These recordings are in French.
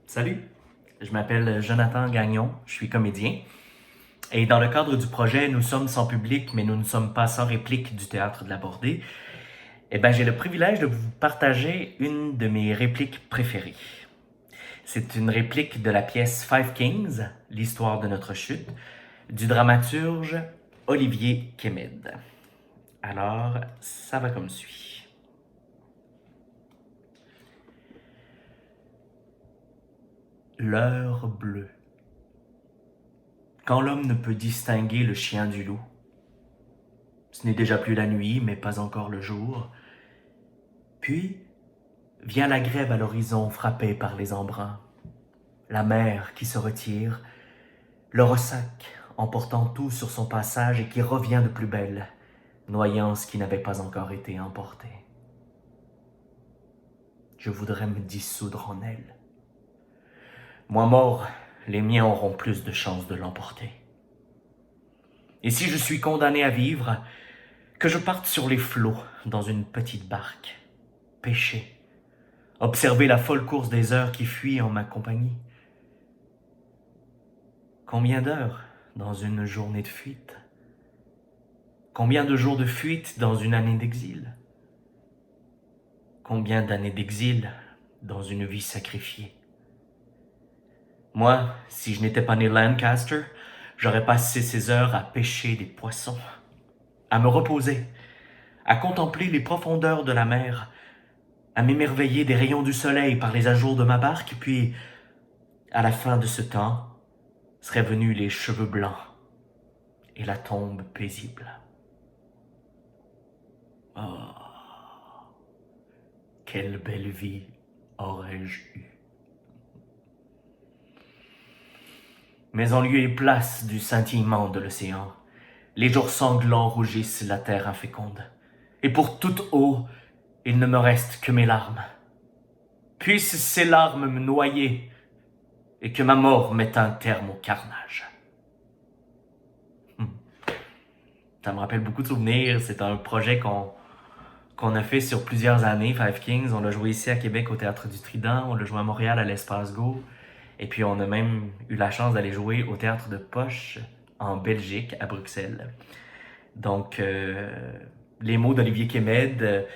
Salut, je m'appelle Jonathan Gagnon, je suis comédien. Et dans le cadre du projet Nous sommes sans public, mais nous ne sommes pas sans réplique du théâtre de la Bordée, j'ai le privilège de vous partager une de mes répliques préférées. C'est une réplique de la pièce Five Kings, l'histoire de notre chute, du dramaturge Olivier Kemed. Alors, ça va comme suit. L'heure bleue. Quand l'homme ne peut distinguer le chien du loup, ce n'est déjà plus la nuit, mais pas encore le jour. Puis vient la grève à l'horizon frappée par les embruns. La mer qui se retire, le ressac emportant tout sur son passage et qui revient de plus belle, noyant ce qui n'avait pas encore été emporté. Je voudrais me dissoudre en elle. Moi mort, les miens auront plus de chances de l'emporter. Et si je suis condamné à vivre, que je parte sur les flots dans une petite barque, pêcher, observer la folle course des heures qui fuient en ma compagnie. Combien d'heures dans une journée de fuite? Combien de jours de fuite dans une année d'exil? Combien d'années d'exil dans une vie sacrifiée? Moi, si je n'étais pas né Lancaster, j'aurais passé ces heures à pêcher des poissons, à me reposer, à contempler les profondeurs de la mer, à m'émerveiller des rayons du soleil par les ajours de ma barque, puis, à la fin de ce temps, seraient venus les cheveux blancs et la tombe paisible. Oh, quelle belle vie aurais-je eue. Mais en lieu et place du scintillement de l'océan, les jours sanglants rougissent la terre inféconde, et pour toute eau, il ne me reste que mes larmes. Puissent ces larmes me noyer, et que ma mort mette un terme au carnage. Ça me rappelle beaucoup de souvenirs. C'est un projet qu'on a fait sur plusieurs années, Five Kings. On l'a joué ici à Québec au Théâtre du Trident, on l'a joué à Montréal à l'Espace Go, et puis on a même eu la chance d'aller jouer au Théâtre de Poche en Belgique, à Bruxelles. Donc, les mots d'Olivier Kemed,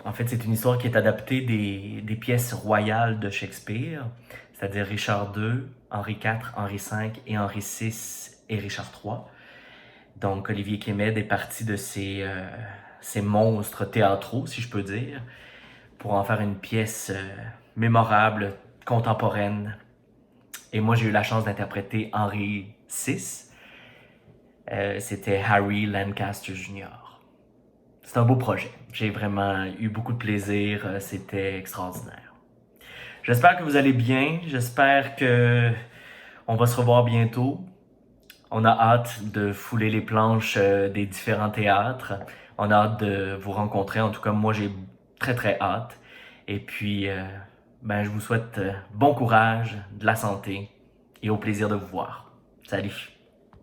en fait, c'est une histoire qui est adaptée des pièces royales de Shakespeare, c'est-à-dire Richard II, Henri IV, Henri V et Henri VI et Richard III. Donc, Olivier Kemed est parti de ces monstres théâtraux, si je peux dire, pour en faire une pièce mémorable, contemporaine. Et moi, j'ai eu la chance d'interpréter Henri VI. C'était Harry Lancaster Jr. C'est un beau projet. J'ai vraiment eu beaucoup de plaisir. C'était extraordinaire. J'espère que vous allez bien. J'espère que on va se revoir bientôt. On a hâte de fouler les planches des différents théâtres. On a hâte de vous rencontrer. En tout cas, moi, j'ai très, très hâte. Et puis, je vous souhaite bon courage, de la santé et au plaisir de vous voir. Salut!